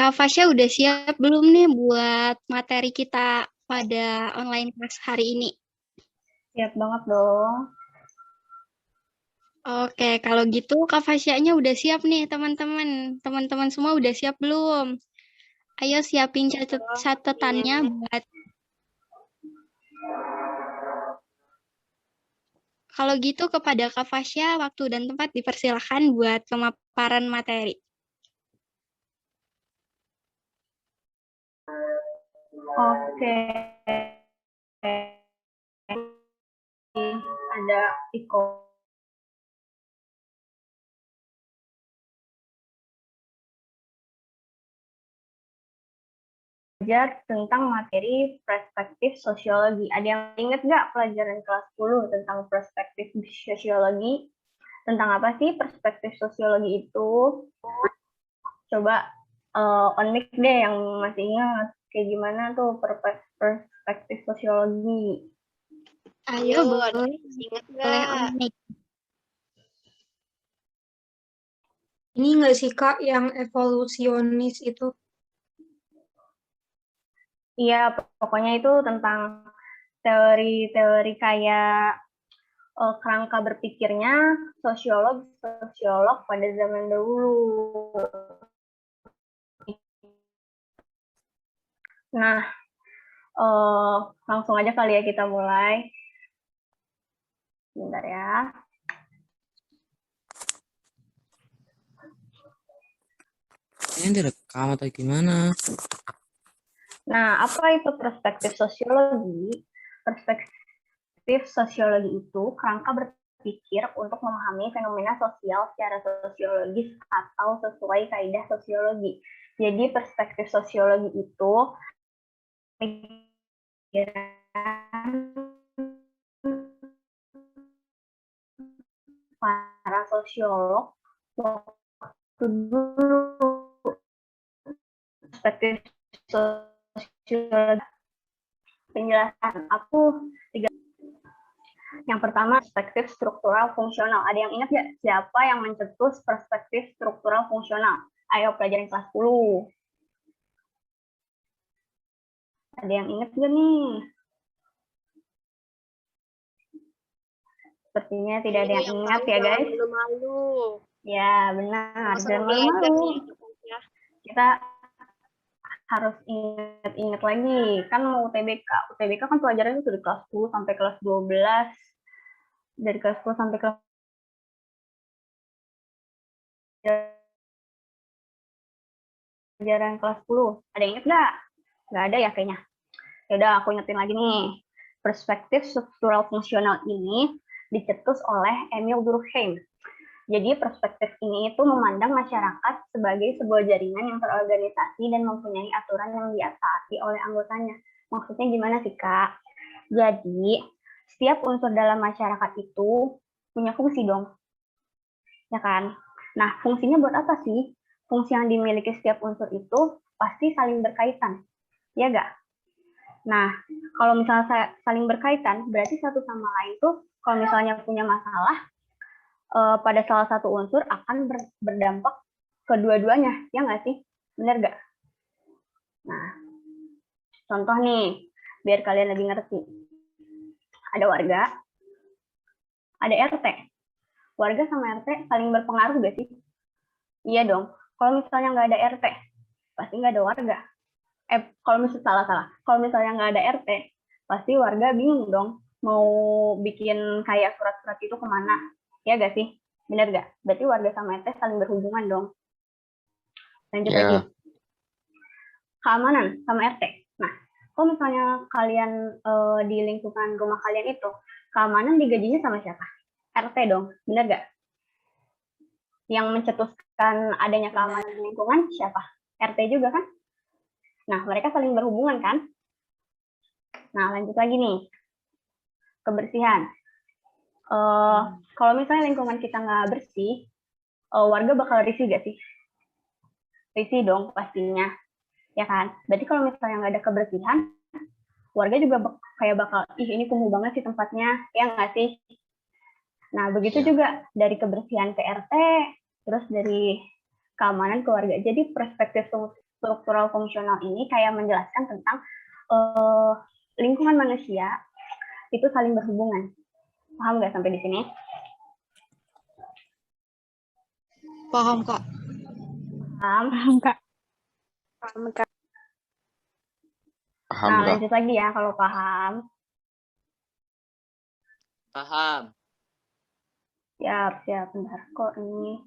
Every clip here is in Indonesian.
Kak Fasya udah siap belum nih buat materi kita pada online class hari ini? Siap banget dong. Oke, kalau gitu Kak Fasyanya udah siap nih teman-teman. Teman-teman semua udah siap belum? Ayo siapin catetannya buat. Kalau gitu kepada Kak Fasya, waktu dan tempat dipersilakan buat pemaparan materi. Oke. Ada Iko. Belajar tentang materi perspektif sosiologi. Ada yang ingat nggak pelajaran kelas 10 tentang perspektif sosiologi? Tentang apa sih perspektif sosiologi itu? Coba on mic deh yang masih ingat. Kayak gimana tuh perspektif sosiologi? Ayo, boleh. Ingat Boleh nggak? on mic. Ini nggak sih Kak yang evolusionis itu? Iya, pokoknya itu tentang teori-teori kayak kerangka berpikirnya sosiolog pada zaman dahulu. Nah, langsung aja kali ya kita mulai. Bentar ya. Ini direkam atau gimana? Nah, apa itu perspektif sosiologi? Perspektif sosiologi itu kerangka berpikir untuk memahami fenomena sosial secara sosiologis atau sesuai kaidah sosiologi. Jadi perspektif sosiologi itu para sosiolog waktu dulu perspektif sosiologi. Penjelasan aku tiga. Yang pertama, perspektif struktural fungsional. Ada yang ingat nggak siapa yang mencetus perspektif struktural fungsional? Ayo pelajarin kelas 10. Ada yang ingat nggak nih? Sepertinya tidak ada yang ingat ya guys. Malu-malu. Ya benar. Masa Jangan belajar malu-malu. nih ya. Kita harus ingat-ingat lagi. Kan mau UTBK. UTBK kan pelajarannya itu dari kelas 10 sampai kelas 12. Dari kelas 10 sampai kelas pelajaran kelas 10. Ada yang ingat nggak? Nggak ada ya kayaknya. Yaudah, aku ingetin lagi nih. Perspektif struktural fungsional ini dicetus oleh Emil Durkheim. Jadi perspektif ini itu memandang masyarakat sebagai sebuah jaringan yang terorganisasi dan mempunyai aturan yang ditaati oleh anggotanya. Maksudnya gimana sih, Kak? Jadi, setiap unsur dalam masyarakat itu punya fungsi dong. Ya kan? Nah, fungsinya buat apa sih? Fungsi yang dimiliki setiap unsur itu pasti saling berkaitan. Ya nggak? Nah, kalau misalnya saling berkaitan, berarti satu sama lain tuh kalau misalnya punya masalah, pada salah satu unsur akan berdampak kedua-duanya, ya nggak sih? Bener nggak? Nah, contoh nih, biar kalian lebih ngerti. Ada warga, ada RT. Warga sama RT saling berpengaruh nggak sih? Iya dong. Kalau misalnya nggak ada RT, pasti nggak ada warga. Kalau misalnya salah. Kalau misalnya nggak ada RT, pasti warga bingung dong mau bikin kayak surat-surat itu kemana. Ya nggak sih? Bener nggak? Berarti warga sama RT saling berhubungan dong. Lanjut lagi. Keamanan sama RT. Nah, kalau misalnya kalian di lingkungan rumah kalian itu, keamanan digajinya sama siapa? RT dong. Bener nggak? Yang mencetuskan adanya keamanan di lingkungan siapa? RT juga kan? Nah, mereka saling berhubungan kan? Nah, lanjut lagi nih. Kebersihan. Kalau misalnya lingkungan kita nggak bersih, warga bakal risih gak sih? Risih dong pastinya. Ya kan? Berarti kalau misalnya nggak ada kebersihan, warga juga kayak bakal, ih ini kumuh banget sih tempatnya. Ya nggak sih? Nah, begitu juga dari kebersihan ke RT, terus dari keamanan ke warga. Jadi perspektif struktural fungsional ini kayak menjelaskan tentang lingkungan manusia itu saling berhubungan. Paham nggak sampai di sini? Paham, Kak. Paham? Paham, Kak. Paham, Kak. Paham, Nah, Kak. lanjut lagi ya kalau paham. Paham. Siap, bentar kok ini.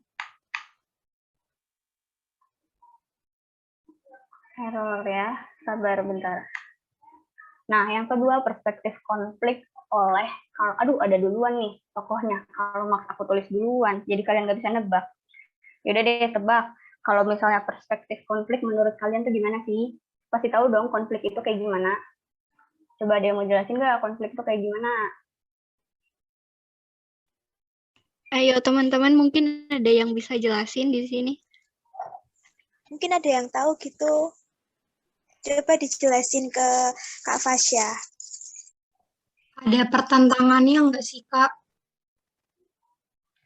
Error ya, sabar bentar. Nah, yang kedua perspektif konflik oleh ada duluan nih tokohnya. Karl Marx aku tulis duluan, jadi kalian nggak bisa nebak. Yaudah deh tebak. Kalau misalnya perspektif konflik menurut kalian tuh gimana sih? Pasti tahu dong konflik itu kayak gimana. Coba ada yang mau jelasin nggak konflik itu kayak gimana? Ayo teman-teman, mungkin ada yang bisa jelasin di sini. Mungkin ada yang tahu gitu. Coba dijelasin ke Kak Fasya. Ada pertentangannya nggak sih, Kak?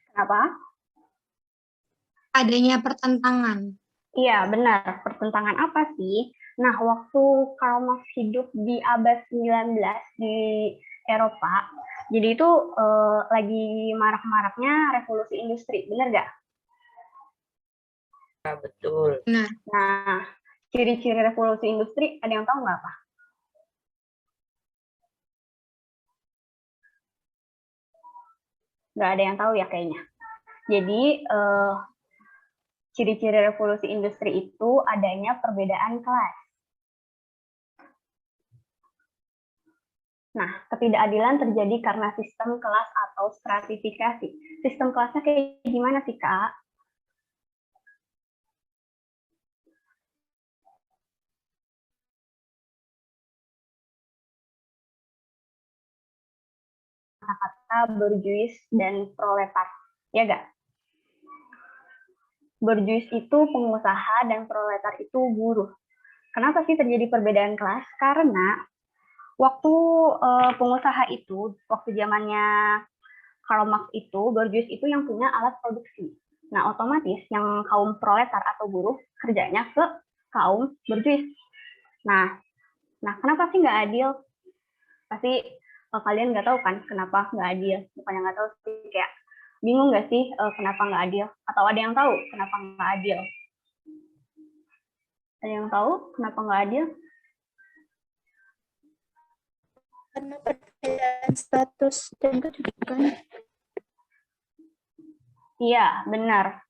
Kenapa? Adanya pertentangan. Iya, benar. Pertentangan apa sih? Nah, waktu Karl Marx hidup di abad 19 di Eropa, jadi itu lagi marak-maraknya revolusi industri, benar nggak? Ya, betul. Benar. Nah, ciri-ciri revolusi industri ada yang tahu nggak apa? Nggak ada yang tahu ya kayaknya. Jadi, ciri-ciri revolusi industri itu adanya perbedaan kelas. Nah, ketidakadilan terjadi karena sistem kelas atau stratifikasi. Sistem kelasnya kayak gimana sih, Kak? Kata bourgeois dan proletar, ya nggak? Bourgeois itu pengusaha dan proletar itu buruh. Kenapa sih terjadi perbedaan kelas? Karena waktu pengusaha itu, waktu zamannya Karl Marx itu, bourgeois itu yang punya alat produksi. Nah, otomatis yang kaum proletar atau buruh kerjanya ke kaum bourgeois. Nah, kenapa sih nggak adil? Pasti kalian nggak tahu kan kenapa nggak adil? Bukannya nggak tahu sih, kayak bingung nggak sih kenapa nggak adil? Atau ada yang tahu kenapa nggak adil? Ada yang tahu kenapa nggak adil? Karena perbedaan status dan kedudukan. Iya, benar.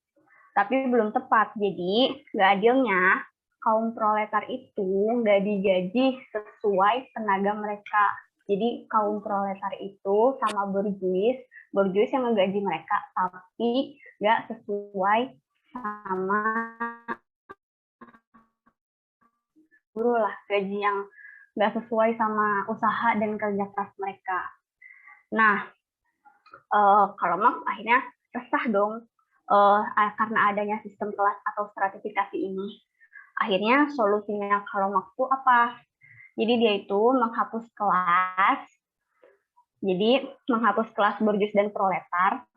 Tapi belum tepat. Jadi, nggak adilnya, kaum proletar itu nggak digaji sesuai tenaga mereka. Jadi, kaum proletar itu sama bourgeois yang ngegaji mereka, tapi nggak sesuai sama buruh lah, gaji yang nggak sesuai sama usaha dan kerja keras mereka. Nah, kalau Marx akhirnya resah dong karena adanya sistem kelas atau stratifikasi ini. Akhirnya solusinya Karl Marx itu apa? Jadi dia itu menghapus kelas. Jadi menghapus kelas bourgeois dan proletar.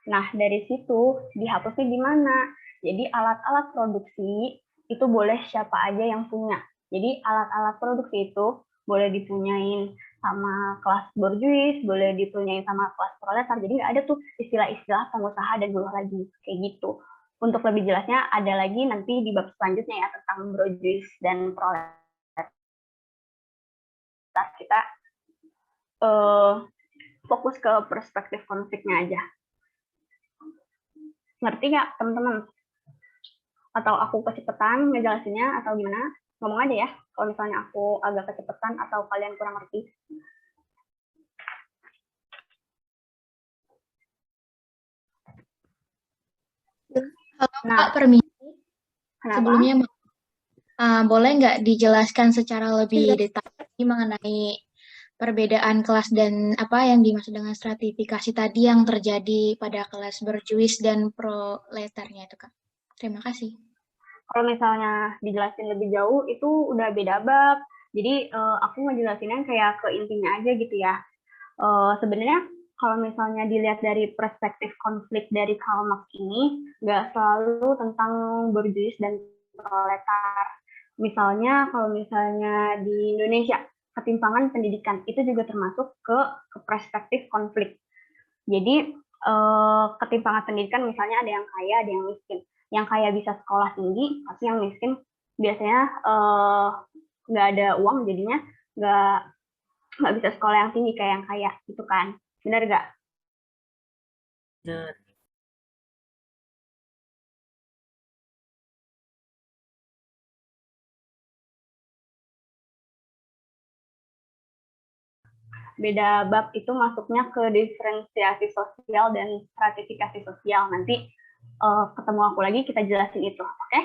Nah, dari situ dihapusnya gimana? Jadi alat-alat produksi itu boleh siapa aja yang punya. Jadi alat-alat produksi itu boleh dipunyain sama kelas bourgeois, boleh dipunyain sama kelas proletar. Jadi nggak ada tuh istilah-istilah pengusaha dan buruh lagi, kayak gitu. Untuk lebih jelasnya ada lagi nanti di bab selanjutnya ya tentang bourgeois dan proletar. Kita fokus ke perspektif konfliknya aja. Ngerti nggak teman-teman? Atau aku kecepatan ngejelasinnya atau gimana? Ngomong aja ya, kalau misalnya aku agak kecepatan atau kalian kurang ngerti. Halo Nah, Kak, permisi. Kenapa? Sebelumnya boleh nggak dijelaskan secara lebih detail mengenai perbedaan kelas dan apa yang dimaksud dengan stratifikasi tadi yang terjadi pada kelas bourgeois dan proletarnya itu, Kak? Terima kasih. Kalau misalnya dijelasin lebih jauh itu udah beda bab. Jadi aku ngejelasinnya kayak ke intinya aja gitu ya. Sebenarnya kalau misalnya dilihat dari perspektif konflik dari Karl Marx ini, nggak selalu tentang bourgeois dan proletar. Misalnya kalau misalnya di Indonesia, ketimpangan pendidikan itu juga termasuk ke perspektif konflik. Jadi ketimpangan pendidikan misalnya ada yang kaya, ada yang miskin. Yang kaya bisa sekolah tinggi, tapi yang miskin biasanya nggak ada uang, jadinya nggak bisa sekolah yang tinggi kayak yang kaya, gitu kan? Benar nggak? Benar. Beda bab itu masuknya ke diferensiasi sosial dan stratifikasi sosial. Nanti ketemu aku lagi, kita jelasin itu, oke?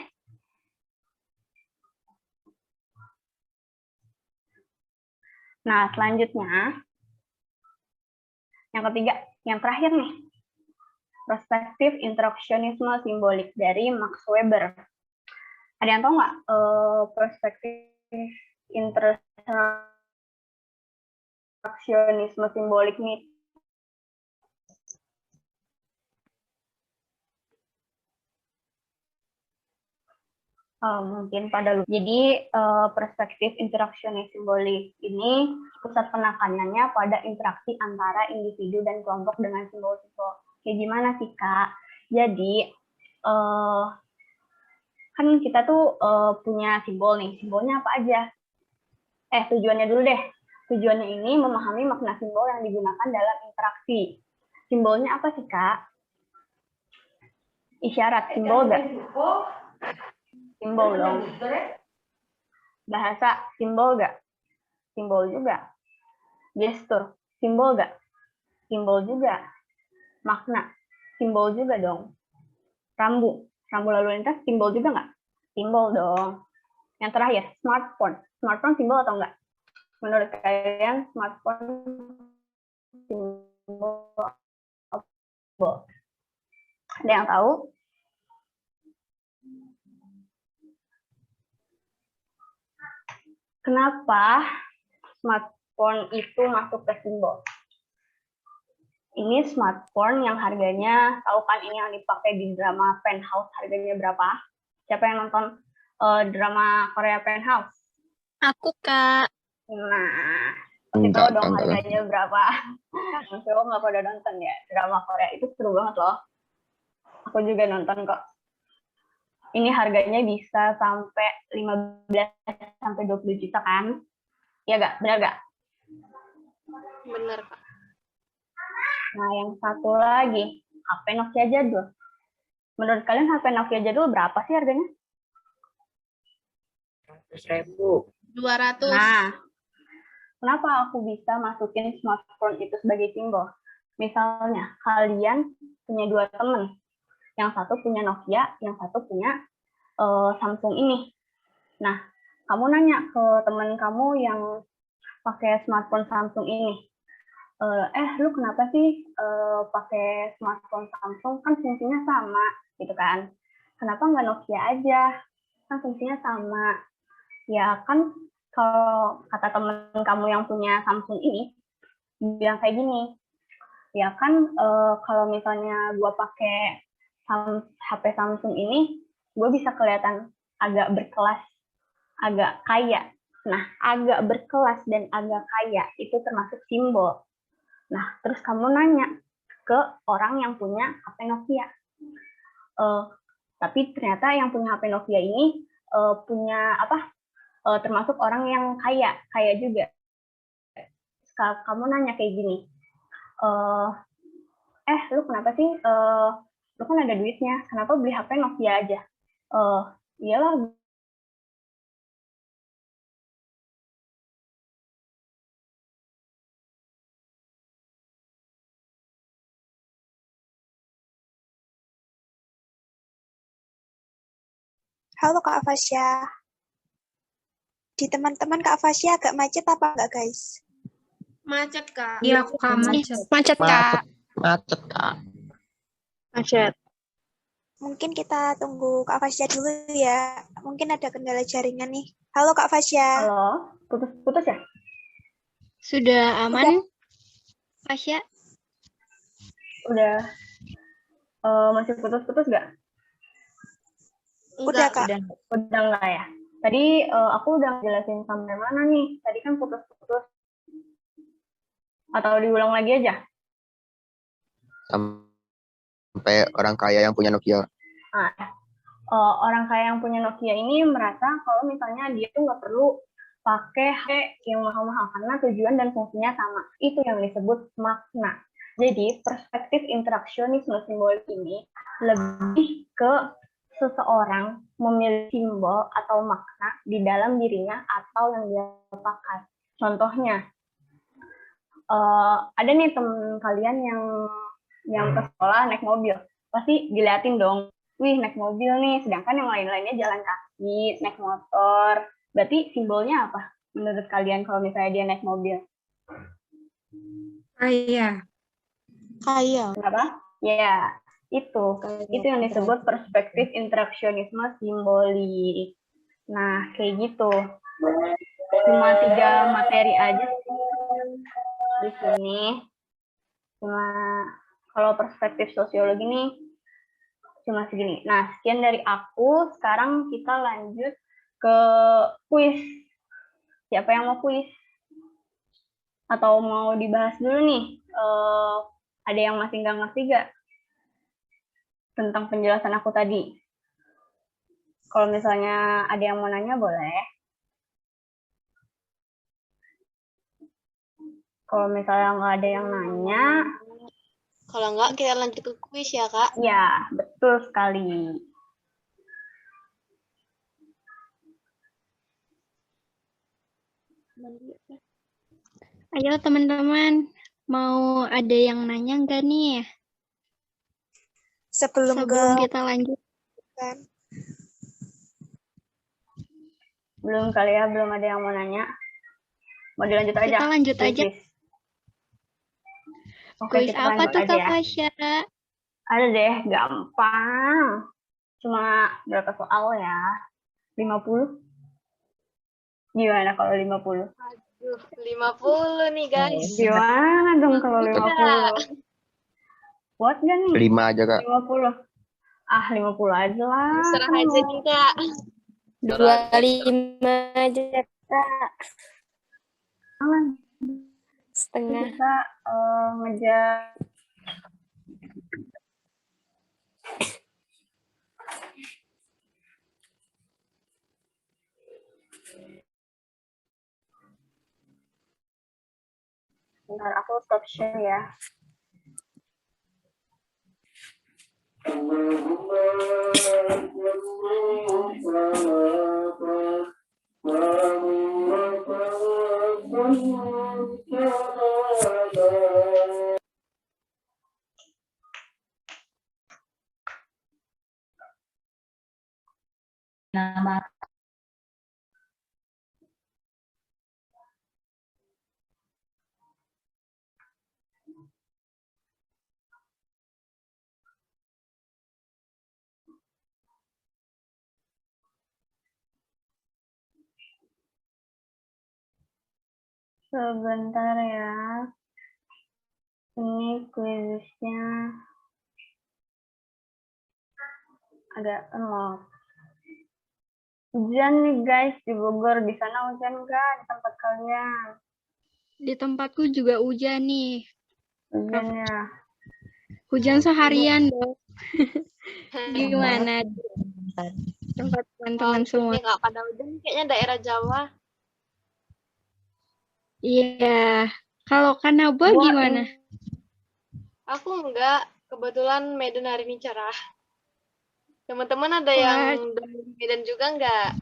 Nah, selanjutnya, yang ketiga, yang terakhir nih, perspektif interaksionisme simbolik dari Max Weber. Ada yang tahu nggak perspektif interaksionisme simbolik nih? Mungkin pada lupa. Jadi perspektif interaksionis simbolik ini pusat penekanannya pada interaksi antara individu dan kelompok dengan simbol-simbol. Kayak gimana sih, Kak? Jadi kan kita tuh punya simbol nih. Simbolnya apa aja? Tujuannya dulu deh. Tujuannya ini memahami makna simbol yang digunakan dalam interaksi. Simbolnya apa sih, Kak? Isyarat, simbol nggak? Simbol dong. Bahasa, simbol nggak? Simbol juga. Gestur, simbol nggak? Simbol juga. Makna, simbol juga dong. Rambu lalu lintas, simbol juga nggak? Simbol dong. Yang terakhir, smartphone. Smartphone simbol atau enggak? Menurut kalian, smartphone simbol apa? Ada yang tahu? Kenapa smartphone itu masuk ke simbol? Ini smartphone yang harganya, tahu kan ini yang dipakai di drama Penthouse, harganya berapa? Siapa yang nonton drama Korea Penthouse? Aku, Kak. Nah, pasti tahu dong harganya berapa. Coba nggak pada nonton ya, drama Korea itu seru banget loh. Aku juga nonton kok. Ini harganya bisa sampai 15 sampai 20 juta kan? Ya nggak? Benar nggak? Bener, Kak. Nah, yang satu lagi, HP Nokia jadul. Menurut kalian HP Nokia jadul berapa sih harganya? 100.000. 200. Nah, kenapa aku bisa masukin smartphone itu sebagai simbol? Misalnya, kalian punya dua teman. Yang satu punya Nokia, yang satu punya Samsung ini. Nah, kamu nanya ke teman kamu yang pakai smartphone Samsung ini. Lu kenapa sih pakai smartphone Samsung? Kan fungsinya sama, gitu kan? Kenapa nggak Nokia aja? Kan fungsinya sama. Ya kan, kalau kata teman kamu yang punya Samsung ini, bilang kayak gini, ya kan kalau misalnya gue pakai HP Samsung ini, gue bisa kelihatan agak berkelas, agak kaya. Nah, agak berkelas dan agak kaya itu termasuk simbol. Nah, terus kamu nanya ke orang yang punya HP Nokia. Tapi ternyata yang punya HP Nokia ini punya apa? Termasuk orang yang kaya juga. Kamu nanya kayak gini, lu kenapa sih? Lu kan ada duitnya, kenapa beli HP Nokia aja? Iyalah. Halo Kak Fasya. Di teman-teman Kak Fasya agak macet apa enggak, guys? Macet, Kak. Iya, Kak, macet. Macet, Kak. Macet, Kak. Macet. Mungkin kita tunggu Kak Fasya dulu ya. Mungkin ada kendala jaringan nih. Halo Kak Fasya. Halo, putus ya? Sudah aman, Fasya? Udah. Masih putus-putus nggak? Udah Kak. Udah nggak ya? Tadi aku udah jelasin sampai mana nih? Tadi kan putus-putus. Atau diulang lagi aja? Sampai orang kaya yang punya Nokia. Nah, orang kaya yang punya Nokia ini merasa kalau misalnya dia tuh nggak perlu pakai HP yang mahal-mahal karena tujuan dan fungsinya sama. Itu yang disebut makna. Jadi perspektif interaksionisme simbolik ini lebih ke seseorang memilih simbol atau makna di dalam dirinya atau yang dia pakai. Contohnya, ada nih teman kalian yang ke sekolah naik mobil, pasti diliatin dong, wih naik mobil nih, sedangkan yang lain-lainnya jalan kaki, naik motor. Berarti simbolnya apa menurut kalian kalau misalnya dia naik mobil? Kaya. Kenapa? Ya, itu yang disebut perspektif interaksionisme simbolik. Nah, kayak gitu. Cuma 3 materi aja di sini. Cuma kalau perspektif sosiologi nih cuma segini. Nah, sekian dari aku. Sekarang kita lanjut ke kuis. Siapa yang mau kuis? Atau mau dibahas dulu nih? Ada yang masih nggak ngerti nggak tentang penjelasan aku tadi? Kalau misalnya ada yang mau nanya, boleh. Kalau misalnya nggak ada yang nanya, kalau nggak kita lanjut ke kuis ya, Kak? ya, betul sekali. Ayo teman-teman, mau ada yang nanya nggak nih? Sebelum kita lanjut. Belum kali ya, belum ada yang mau nanya. Mau dilanjut aja? Kita lanjut aja. Oke, Kuis kita apa lanjut tuh aja Kak ya. Fasya? Ada deh, gampang. Cuma berapa soal ya? 50? Gimana kalau 50? Aduh, 50 nih guys. Gimana dong kalau 50? Buat gak nih? 5 aja, Kak. 50. Ah, 50 aja lah. Serah aja nih, Kak. 25 aja, Kak. Setengah. Kita ngejar. Bentar, aku stop share ya. Nama Sebentar ya. Ini kuisnya agak lemot. Hujan nih guys di Bogor. Di sana hujan nggak di tempat kalian? Di tempatku juga hujan nih. Hujannya. Hujan seharian dong. Gimana tempat teman-teman semua? Ini nggak pada hujan, kayaknya daerah Jawa. Iya. Kalau Kanaba gimana? Aku enggak, kebetulan Medan hari ini cerah. Teman-teman ada yang dari Medan juga enggak?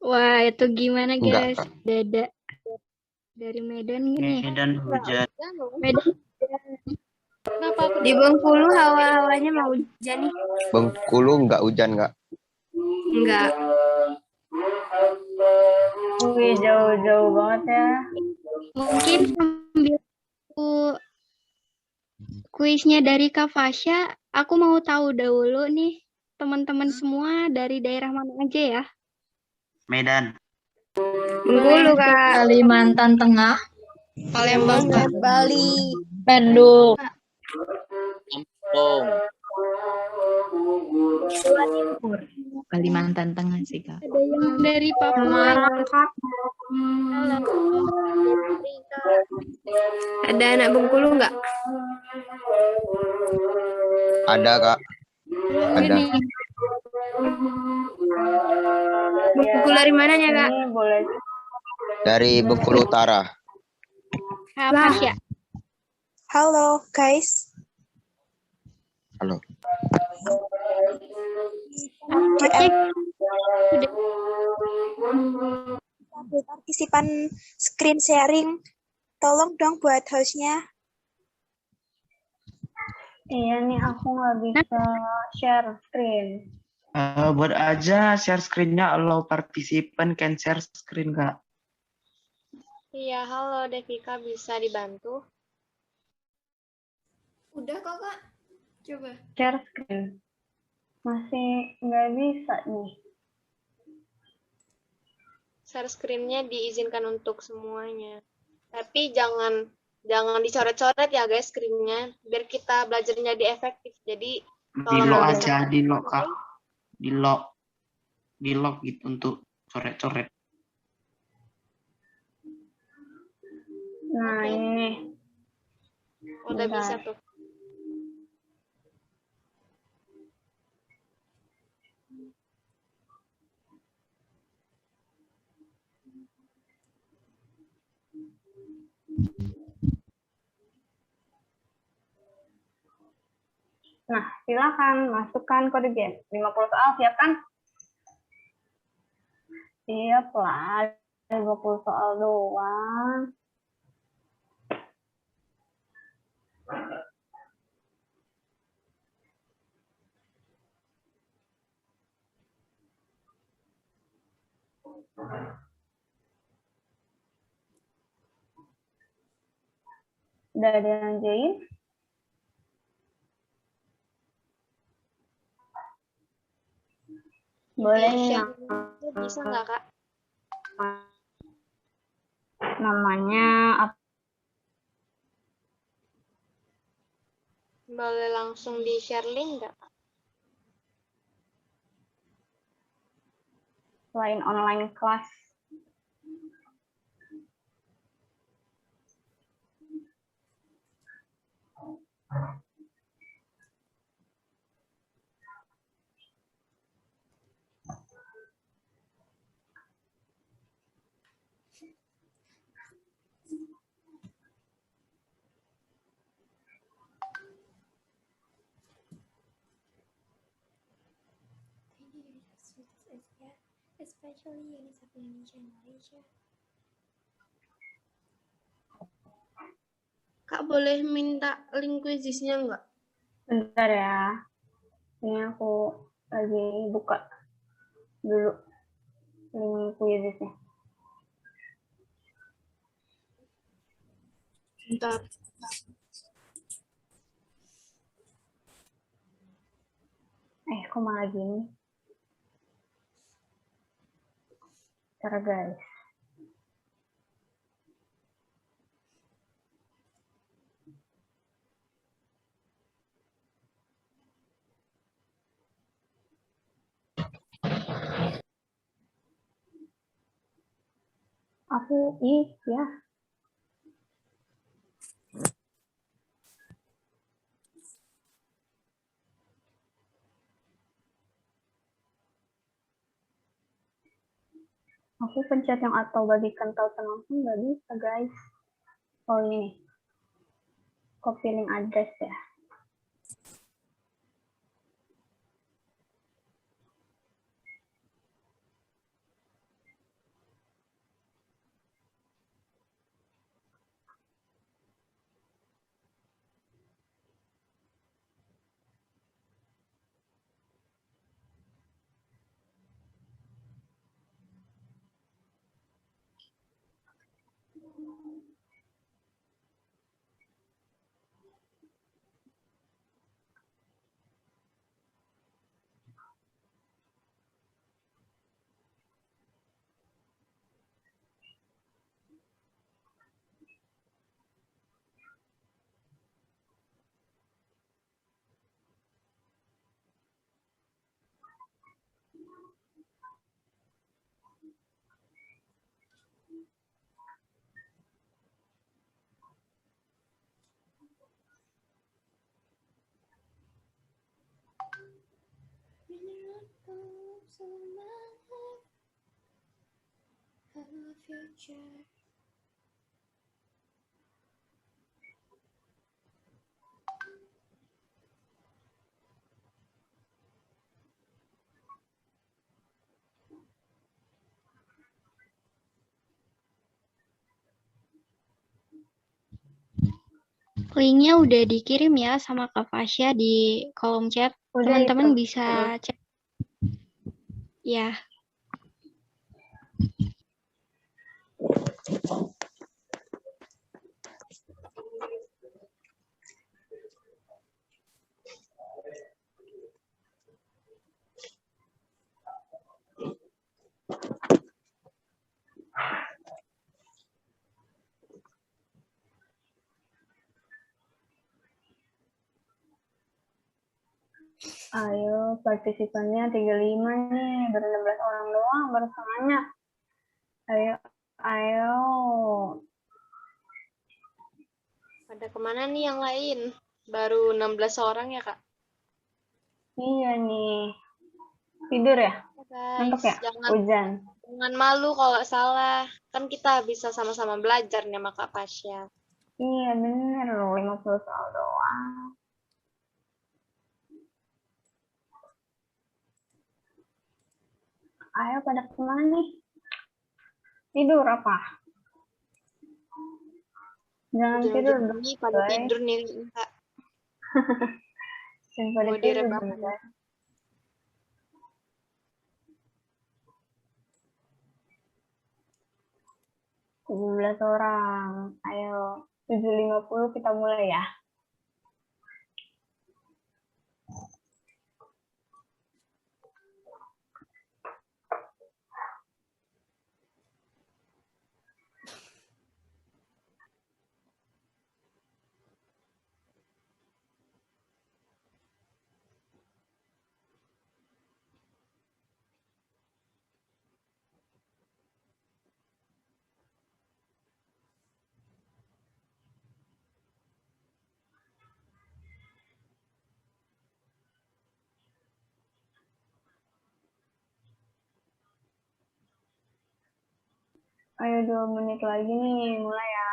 Wah, itu gimana Enggak, guys? Kak. Dada dari Medan nih. Medan hujan. Medan. Kenapa aku Di Bengkulu hawa-hawanya mau hujan nih? Bengkulu nggak hujan, Kak. Enggak. Wih, jauh-jauh banget ya. Mungkin sambil kuisnya dari Kak Fasya, aku mau tahu dahulu nih, teman-teman semua dari daerah mana aja ya? Medan. Bengkulu, Kak. Kalimantan Tengah, Palembang, Kak. Bali. Bandung. Lampung. Kalimantan Tengah sih, Kak. Ada yang dari Papua. Semarang, Kak. Halo. Dari Kak. Ada anak Bengkulu nggak? Ada, Kak. Ada. Ini Bengkulu dari mananya, Kak? Ini boleh Dari Bengkulu Utara. Kak Fasya. Halo, guys. Halo. Cek. Sebagai partisipan screen sharing, tolong dong buat host-nya. Iya nih, aku nggak bisa share screen. Buat aja share screen-nya, allow participant can share screen, Kak. Iya, halo Devika, bisa dibantu? Udah kok, Kak. Coba. Share screen. Masih nggak bisa nih. Share screen-nya diizinkan untuk semuanya. Tapi jangan dicoret-coret ya guys screen-nya, biar kita belajarnya jadi efektif. Jadi Di lock aja, di lock, Kak. Di lock gitu untuk coret-coret. Nah, ini nih. udah Bentar. bisa tuh. Nah, silakan masukkan kode gen. 50 soal, siap kan? Siap lah, 50 soal doang. Udah ada yang join? Boleh nih, Share bisa nggak Kak? namanya apa? Boleh langsung di share link nggak? Selain online class. Especially UNICEF Indonesia and Malaysia. Kak boleh minta link quizisnya nggak? Bentar ya. Ini aku lagi buka dulu link quizisnya. Bentar. Kok malah gini? Bentar guys. Ya. Aku pencet yang atau bagikan tautan langsung nggak bisa guys. Oh ini nih. Copy link address ya. dreams of my life and my future. Linknya udah dikirim ya sama Kak Fasya di kolom chat. Udah Teman-teman itu. bisa cek. Ya. Ayo, partisipannya 35 nih, baru 16 orang doang baru setengahnya. Ayo, ayo. Pada kemana nih yang lain? Baru 16 orang ya, Kak? Iya nih. Tidur ya? Guys, Ngantuk ya? Hujan. jangan malu kalau salah. Kan kita bisa sama-sama belajar nih sama Kak Fasya. Iya bener loh, 50 soal doang. Ayo pada kemana nih? Tidur apa? Jangan tidur dong, Ujung-ujung ini pada guys. tidur nih, Kak. Jangan pada Mau tidur direbahan. dong, guys. Belas orang. Ayo, 7.50 kita mulai ya. Ayo 2 menit lagi nih, mulai ya.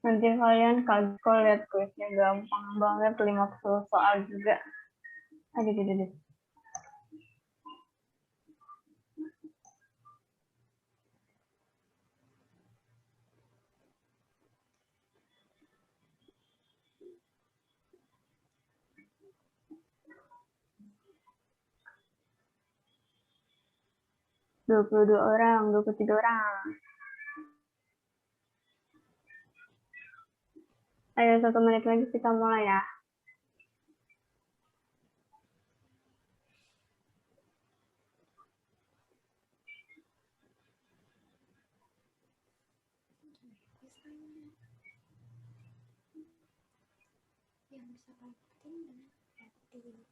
Nanti kalian kaget kalau lihat kuisnya gampang banget, 50 soal juga. Aduh, aduh, aduh. Dua puluh 22 orang, 23 orang. Ayo 1 menit lagi kita mulai ya. Yang bisa paling penting dengan aktivitas.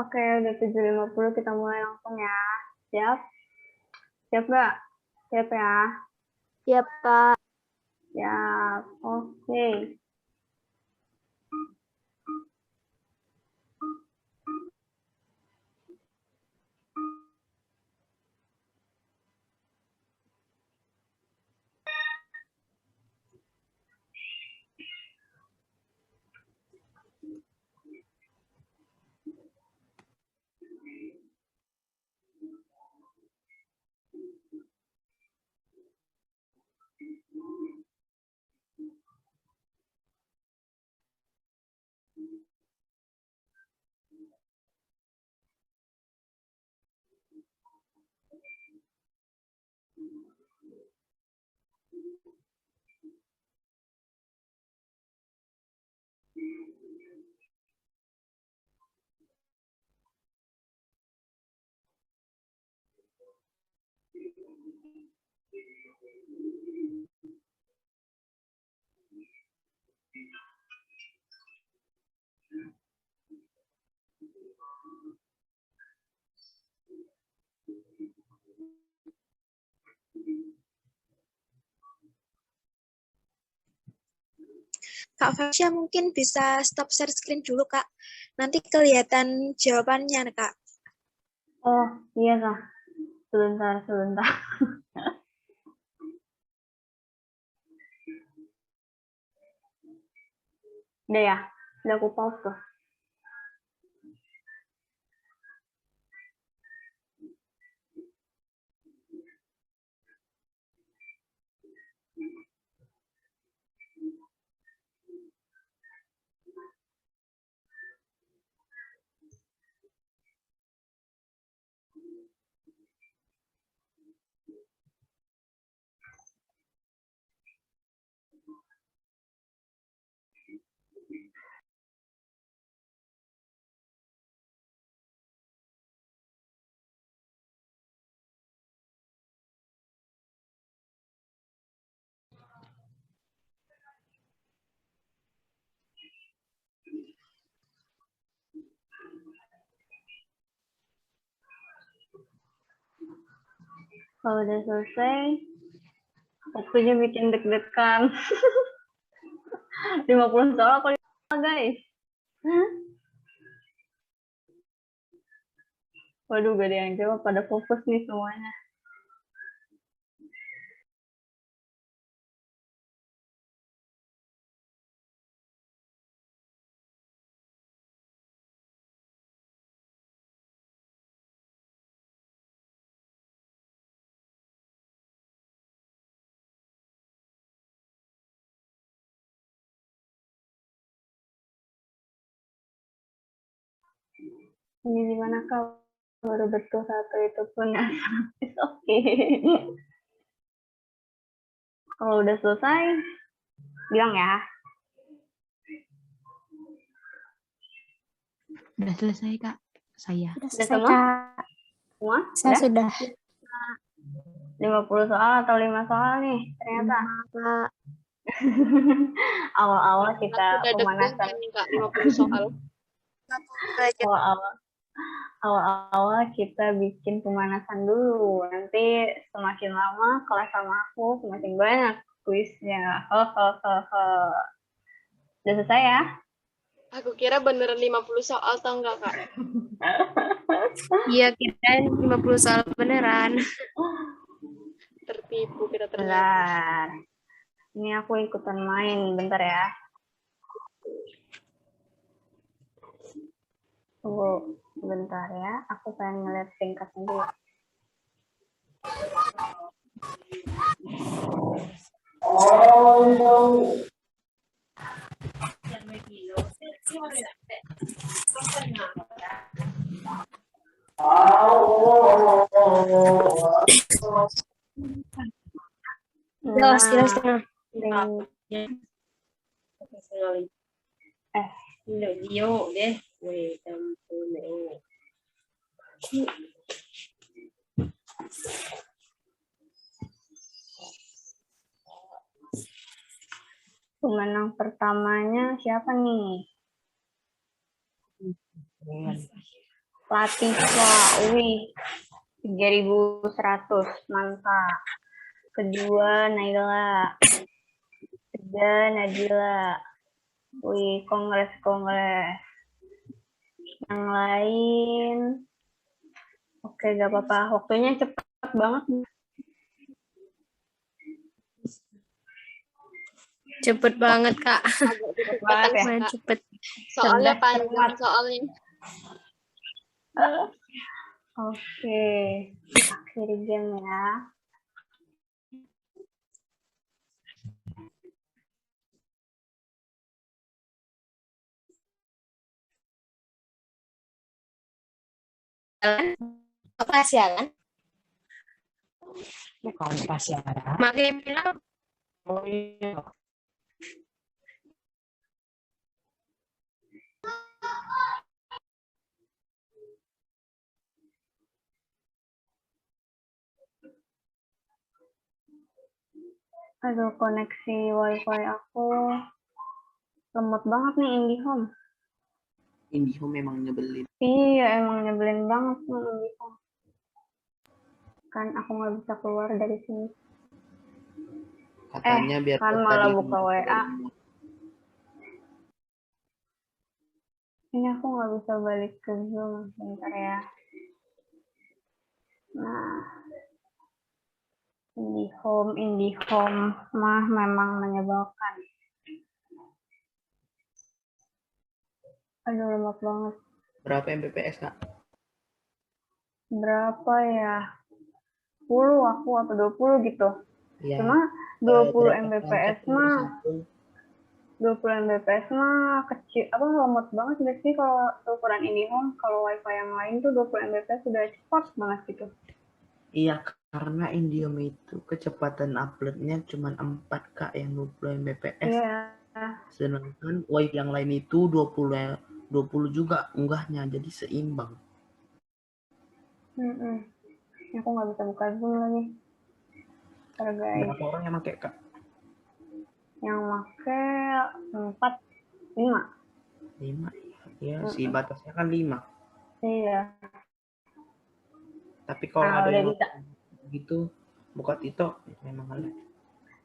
Oke, udah 7.50 kita mulai langsung ya. Siap? Siap nggak? Siap ya? Siap, Kak. Siap. Oke. Kak Fasya mungkin bisa stop share screen dulu, Kak. Nanti kelihatan jawabannya, Kak. Oh, iya, Kak. Sebentar. Udah ya? Udah aku pause tuh. Kalau udah selesai, waktunya bikin deg-degan. 50 soal aku guys. Waduh, gak ada yang jawab, pada fokus nih semuanya. Ini gimana Kak? Baru betul satu itu pun it's okay. Kalau udah selesai, bilang ya. Udah selesai, Kak. Saya. Udah semua? Semua? Saya sudah. 50 soal atau 5 soal nih ternyata. Awal-awal kita Udah pemanasan. deg-degan nih, Kak, 50 soal. Awal-awal kita bikin pemanasan dulu. Nanti semakin lama kelas sama aku semakin banyak kuisnya. Udah selesai ya? Aku kira beneran 50 soal, tau nggak, Kak? Iya, kita 50 soal beneran. Tertipu kita ternyata. Bentar. Ini aku ikutan main, bentar ya. Tunggu bentar ya, aku pengen ngeliat singkatnya dulu. Pemenang pertamanya siapa nih? Latifah, wih, 3.100, mantap. Kedua, Naila. Ketiga, Nadila. Wih, kongres. Yang lain, oke, gak apa-apa. Waktunya cepat banget. Cepet banget, Kak. Agak cepet ya? Kak. Cepet. Soalnya Cerdas, panjang cermat. soalnya. Oke, akhiri game ya. Apa sialan? Bukan pas ya. Makanya bilang Oh iya. Aduh, koneksi wifi aku lemot banget nih IndiHome. IndiHome memang nyebelin. Iya, emang nyebelin banget nih IndiHome. Kan aku nggak bisa keluar dari sini. Katanya biar kan kita malah di buka rumah WA. dari rumah. Ini aku nggak bisa balik ke Zoom. Bentar ya. Nah, IndiHome mah memang menyebalkan. Aduh, lemot banget. Berapa Mbps, Kak? Berapa ya? 10 aku atau 20 gitu. Ya, Cuma 20 berapa Mbps transaksi mah tersambung? 20 Mbps mah kecil. Apa lemot banget nggak sih kalau ukuran IndiHome? Kalau wifi yang lain tuh 20 Mbps sudah cepat banget gitu. Iya, karena IndiHome itu kecepatan uploadnya cuma 4 Kak yang 20 Mbps. Iya. Sedangkan wifi yang lain itu 20 juga unggahnya, jadi seimbang. Aku nggak bisa buka Zoom lagi. Guys. Berapa orang yang pakai, Kak? Yang pakai 4, 5. 5. Ya, si batasnya kan 5. Iya. Tapi kalau ada yang bisa. gitu, buka TikTok memang ada.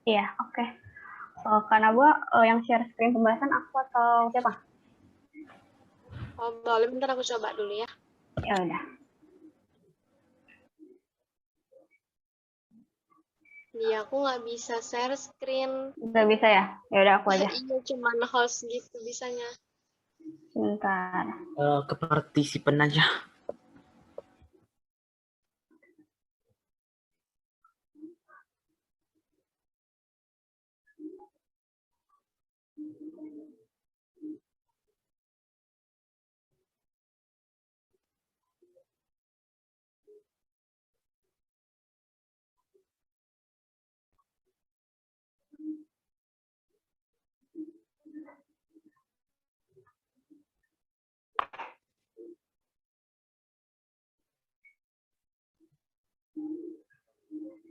Iya, oke. Karena yang share screen pembahasan aku atau siapa? Oh, boleh, bentar aku coba dulu ya. Ya udah. Iya, aku nggak bisa share screen. Nggak bisa ya? Ya udah aku aja. Iya, cuman host gitu bisanya. Bentar. Ke partisipan aja.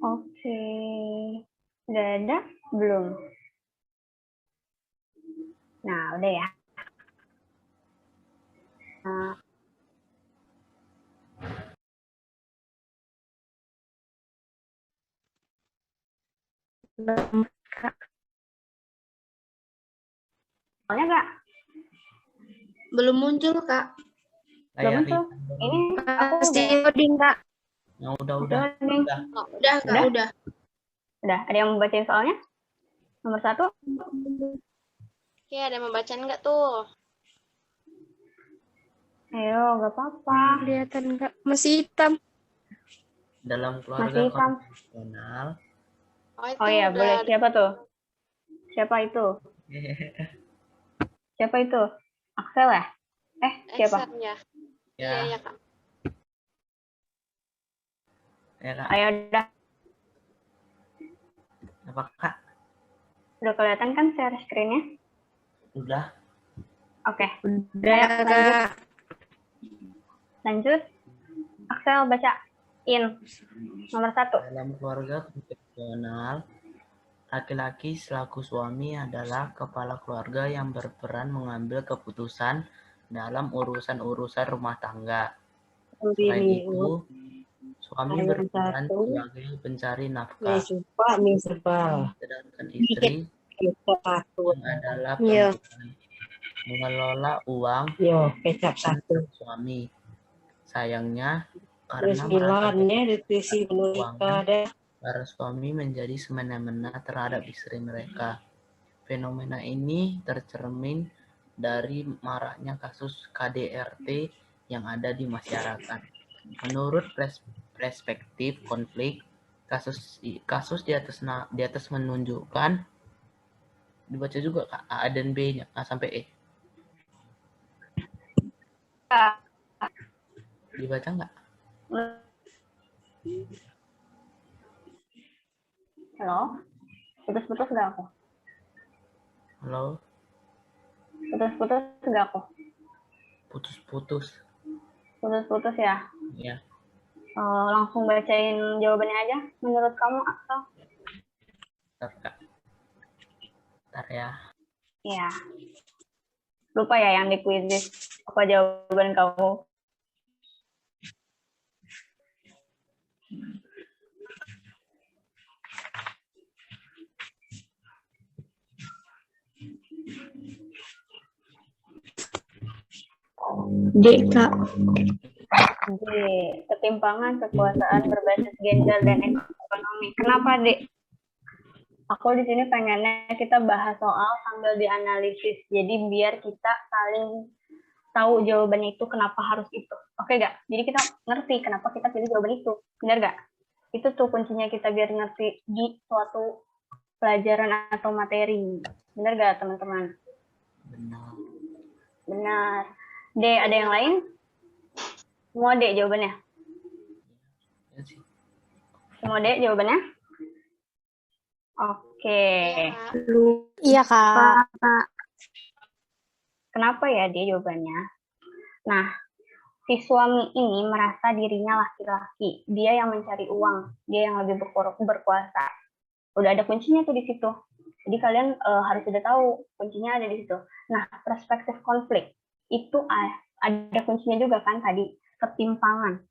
Oke. Udah ada? Belum? Nah, udah ya. Nah. Soalnya Kak? Belum muncul, Kak. Belum muncul. Ini aku Pasti udah. loading, Kak. Ya, udah. Oh, udah, Kak, udah. Udah, ada yang membacain soalnya? Nomor 1? Oke, ada yang membaca nggak tuh? Ayo, nggak apa-apa. Kelihatan, Kak. Masih hitam. Dalam keluarga Masih hitam. konvensional. Oh iya, boleh. Siapa tuh? Siapa itu? Siapa itu? Axel ya? Siapa? Ya. Ya. Iya, Kak. Ya, Kak. Ayo udah. Apa, Kak? Udah kelihatan kan share screen-nya? Udah. Oke. Udah, Kak. Lanjut. Axel bacain. Nomor 1. Dalam keluarga konvensional, laki-laki selaku suami adalah kepala keluarga yang berperan mengambil keputusan dalam urusan-urusan rumah tangga. Selain itu, suami berperan sebagai pencari nafkah. Sedangkan istri yang adalah mengelola uang suami. Sayangnya, karena para suami menjadi semena-mena terhadap istri mereka. Fenomena ini tercermin dari maraknya kasus KDRT yang ada di masyarakat. Menurut perspektif konflik, kasus di atas menunjukkan, dibaca juga Kak, A dan B-nya, A sampai E. Dibaca nggak? Halo? Putus-putus nggak aku? Halo? Putus-putus nggak aku? Putus-putus. Putus-putus ya? Ya. Langsung bacain jawabannya aja. Menurut kamu, Axel? Bentar, Kak. Bentar ya. Ya. Lupa ya yang di kuisis. Apa jawaban kamu? D, Kak. D. Ketimpangan kekuasaan berbasis gender dan ekonomi. Kenapa, D? Aku di sini pengennya kita bahas soal sambil dianalisis. Jadi biar kita saling tahu jawabannya itu kenapa harus itu. Oke gak? Jadi kita ngerti kenapa kita pilih jawaban itu. Benar gak? Itu tuh kuncinya kita biar ngerti di suatu pelajaran atau materi. Benar gak teman-teman? Benar. Benar. D, ada yang lain? Semua D jawabannya? Ya sih. Semua D jawabannya? Oke. Iya, Kak. Kenapa ya dia jawabannya? Nah, si suami ini merasa dirinya laki-laki. Dia yang mencari uang. Dia yang lebih berkuasa. Udah ada kuncinya tuh di situ. Jadi kalian harus sudah tahu kuncinya ada di situ. Nah, perspektif konflik itu ada kuncinya juga kan tadi, ketimpangan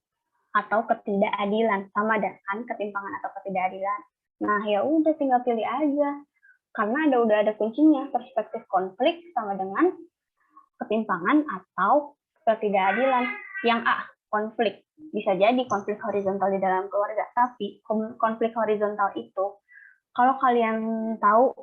atau ketidakadilan. Sama ada kan ketimpangan atau ketidakadilan. Nah, ya udah tinggal pilih aja. Karena udah ada kuncinya, perspektif konflik sama dengan ketimpangan atau ketidakadilan. Yang A, konflik. Bisa jadi konflik horizontal di dalam keluarga, tapi konflik horizontal itu kalau kalian tahu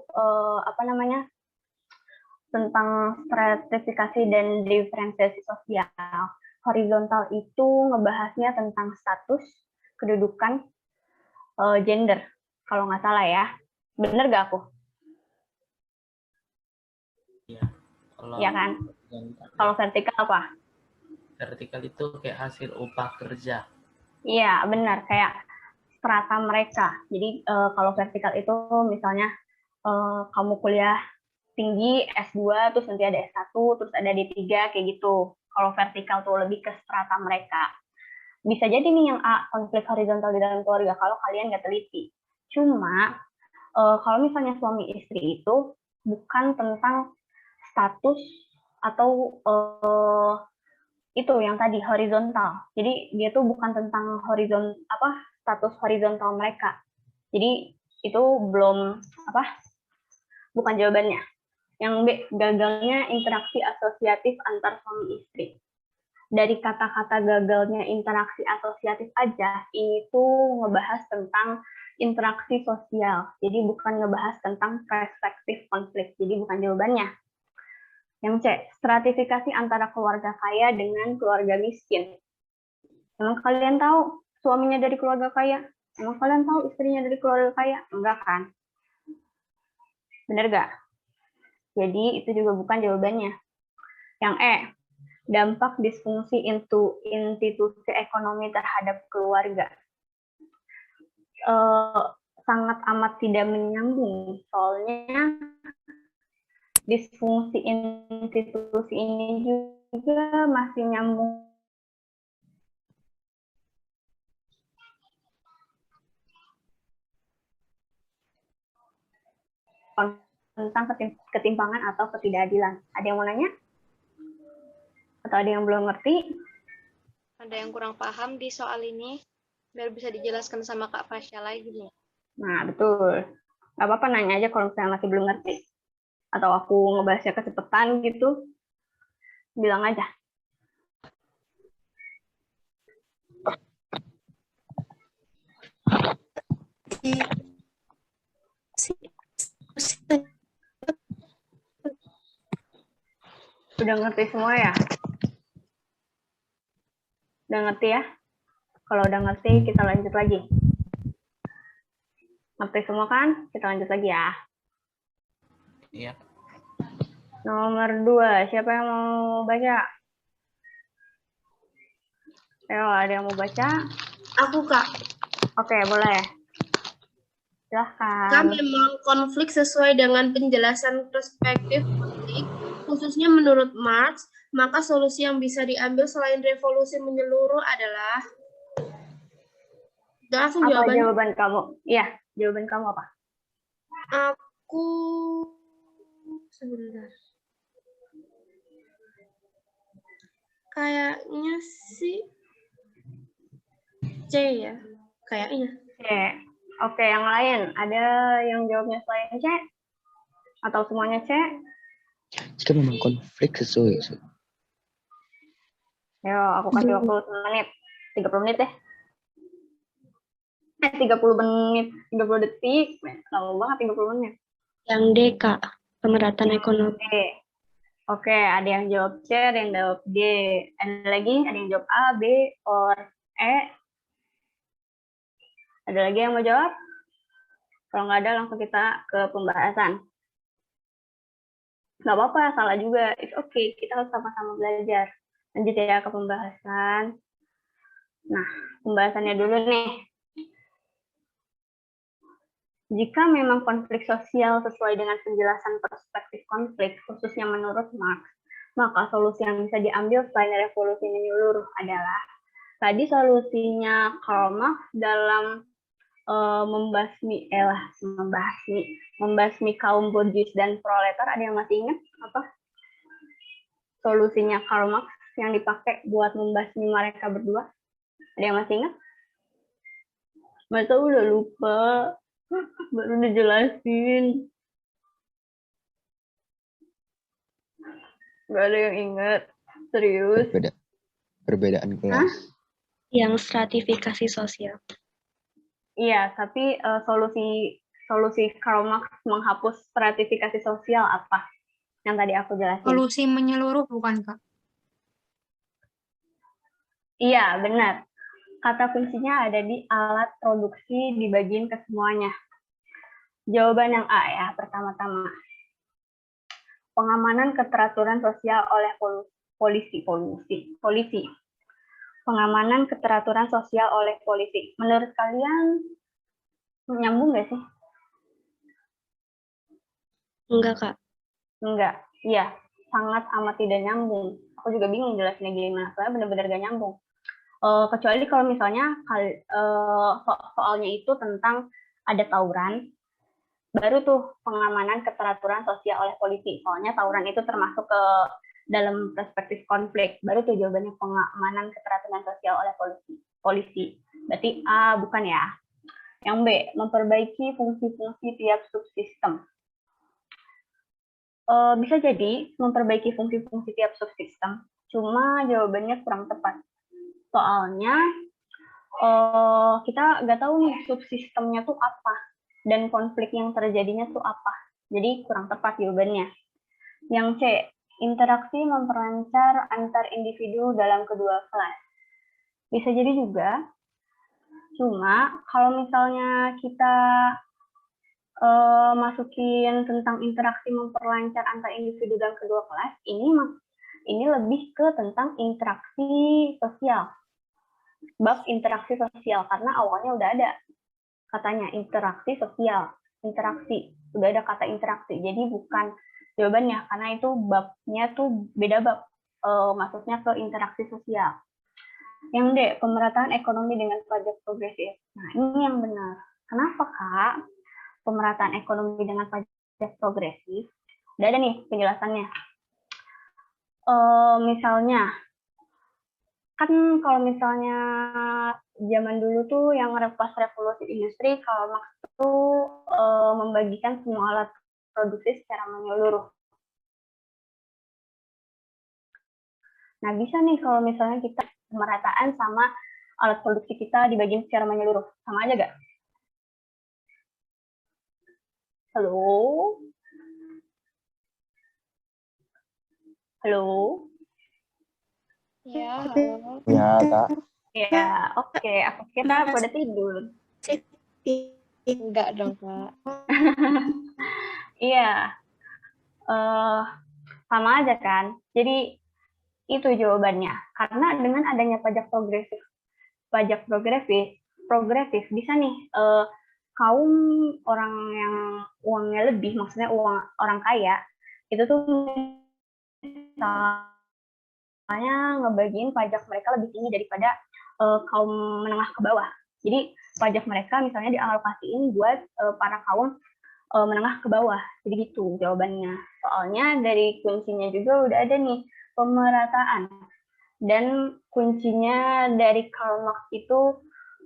tentang stratifikasi dan diferensiasi sosial, horizontal itu ngebahasnya tentang status, kedudukan, gender. Kalau nggak salah ya. Bener gak aku? Iya. Iya kan? Kalau vertikal apa? Vertikal itu kayak hasil upah kerja. Iya, benar. Kayak strata mereka. Jadi kalau vertikal itu misalnya kamu kuliah tinggi S2, terus nanti ada S1, terus ada D3, kayak gitu. Kalau vertikal tuh lebih ke strata mereka. Bisa jadi nih yang A, konflik horizontal di dalam keluarga, kalau kalian nggak teliti. Cuma, kalau misalnya suami istri itu bukan tentang status atau itu yang tadi horizontal. Jadi dia tuh bukan tentang status horizontal mereka. Jadi itu bukan jawabannya. Yang B, gagalnya interaksi asosiatif antar suami istri. Dari kata-kata gagalnya interaksi asosiatif aja, ini tuh ngebahas tentang interaksi sosial. Jadi bukan ngebahas tentang perspektif konflik. Jadi bukan jawabannya. Yang C, stratifikasi antara keluarga kaya dengan keluarga miskin. Emang kalian tahu suaminya dari keluarga kaya? Emang kalian tahu istrinya dari keluarga kaya? Enggak kan? Bener gak? Jadi itu juga bukan jawabannya. Yang E, dampak disfungsi institusi ekonomi terhadap keluarga. Sangat amat tidak menyambung, soalnya disfungsi institusi ini juga masih nyambung tentang ketimpangan atau ketidakadilan. Ada yang mau nanya? Atau ada yang belum ngerti? Ada yang kurang paham di soal ini? Biar bisa dijelaskan sama Kak Fasya lagi nih. Nah, betul. Gak apa-apa nanya aja kalau misalnya masih belum ngerti. Atau aku ngebahasnya kecepatan gitu, bilang aja. Udah ngerti semua ya? Udah ngerti ya? Kalau udah ngerti, kita lanjut lagi. Ngerti semua kan? Kita lanjut lagi ya. Iya. Nomor 2, siapa yang mau baca? Ayo, ada yang mau baca? Aku, Kak. Oke, boleh. Silahkan. Jika memang konflik sesuai dengan penjelasan perspektif konflik, khususnya menurut Marx, maka solusi yang bisa diambil selain revolusi menyeluruh adalah... Langsung Apa jawaban kamu? Iya, jawaban kamu apa? Aku Sebentar. Kayaknya sih C ya. Kayaknya. C. Oke, yang lain. Ada yang jawabnya selain C? Atau semuanya C? Jika memang konflik sesuai. Ayo, aku kasih waktu 10 menit. 30 menit deh. 30 menit. 30 detik. Lama banget 30 menit. Yang D, Kak. Pemerataan ekonomi. D. Oke, ada yang jawab C, ada yang jawab D. Ada lagi? Ada yang jawab A, B, or E? Ada lagi yang mau jawab? Kalau nggak ada, langsung kita ke pembahasan. Nggak apa-apa, salah juga. It's okay, kita harus sama-sama belajar. Lanjut ya ke pembahasan. Nah, pembahasannya dulu nih. Jika memang konflik sosial sesuai dengan penjelasan perspektif konflik, khususnya menurut Marx, maka solusi yang bisa diambil selain revolusi menyeluruh adalah tadi solusinya Karl Marx dalam membasmi kaum borjuis dan proletar. Ada yang masih ingat apa solusinya Karl Marx yang dipakai buat membasmi mereka berdua? Ada yang masih ingat? Masa udah lupa, baru dijelasin. Gak ada yang ingat, serius. Perbedaan kelas. Hah? Yang stratifikasi sosial. Iya, tapi solusi Karl Marx menghapus stratifikasi sosial apa? Yang tadi aku jelasin. Solusi menyeluruh bukan, Kak? Iya, benar. Kata kuncinya ada di alat produksi dibagiin ke semuanya. Jawaban yang A ya, pertama-tama. Pengamanan keteraturan sosial oleh polisi. Pengamanan keteraturan sosial oleh polisi. Menurut kalian nyambung nggak sih? Enggak, Kak. Enggak. Iya, sangat amat tidak nyambung. Aku juga bingung jelasnya gimana, soalnya benar-benar gak nyambung. Kecuali kalau misalnya soalnya itu tentang ada tawuran, baru tuh pengamanan keteraturan sosial oleh polisi. Soalnya tawuran itu termasuk ke dalam perspektif konflik. Baru tuh jawabannya pengamanan keteraturan sosial oleh polisi. Berarti A bukan ya. Yang B, memperbaiki fungsi-fungsi tiap subsistem. Bisa jadi memperbaiki fungsi-fungsi tiap subsistem, cuma jawabannya kurang tepat. Soalnya kita nggak tahu nih subsistemnya tuh apa dan konflik yang terjadinya tuh apa. Jadi kurang tepat jawabannya. Yang C, interaksi memperlancar antar individu dalam kedua kelas. Bisa jadi juga, cuma kalau misalnya kita masukin tentang interaksi memperlancar antar individu dalam kedua kelas, ini lebih ke tentang interaksi sosial. Bab interaksi sosial, karena awalnya udah ada katanya interaksi sosial, interaksi, udah ada kata interaksi, jadi bukan jawabannya, karena itu babnya tuh beda bab, maksudnya ke interaksi sosial. Yang D, pemerataan ekonomi dengan pajak progresif. Nah, ini yang benar. Kenapa, Kak? Pemerataan ekonomi dengan pajak progresif? Udah ada nih penjelasannya. Misalnya, kan kalau misalnya zaman dulu tuh yang pas revolusi industri, kalau Marx tuh membagikan semua alat produksi secara menyeluruh. Nah, bisa nih kalau misalnya kita pemerataan sama alat produksi kita dibagiin secara menyeluruh. Sama aja gak? Halo? Halo? Ya, halo. Ya, Kak. Ya, oke. Aku kira pada tidur. Enggak dong, Kak. Iya. Sama aja kan? Jadi itu jawabannya. Karena dengan adanya pajak progresif bisa nih kaum orang yang uangnya lebih, maksudnya uang orang kaya, itu tuh misalnya ngebagiin pajak mereka lebih tinggi daripada kaum menengah ke bawah. Jadi pajak mereka misalnya dialokasiin buat para kaum menengah ke bawah. Jadi gitu jawabannya. Soalnya dari kuncinya juga udah ada nih, pemerataan. Dan kuncinya dari Karl Marx itu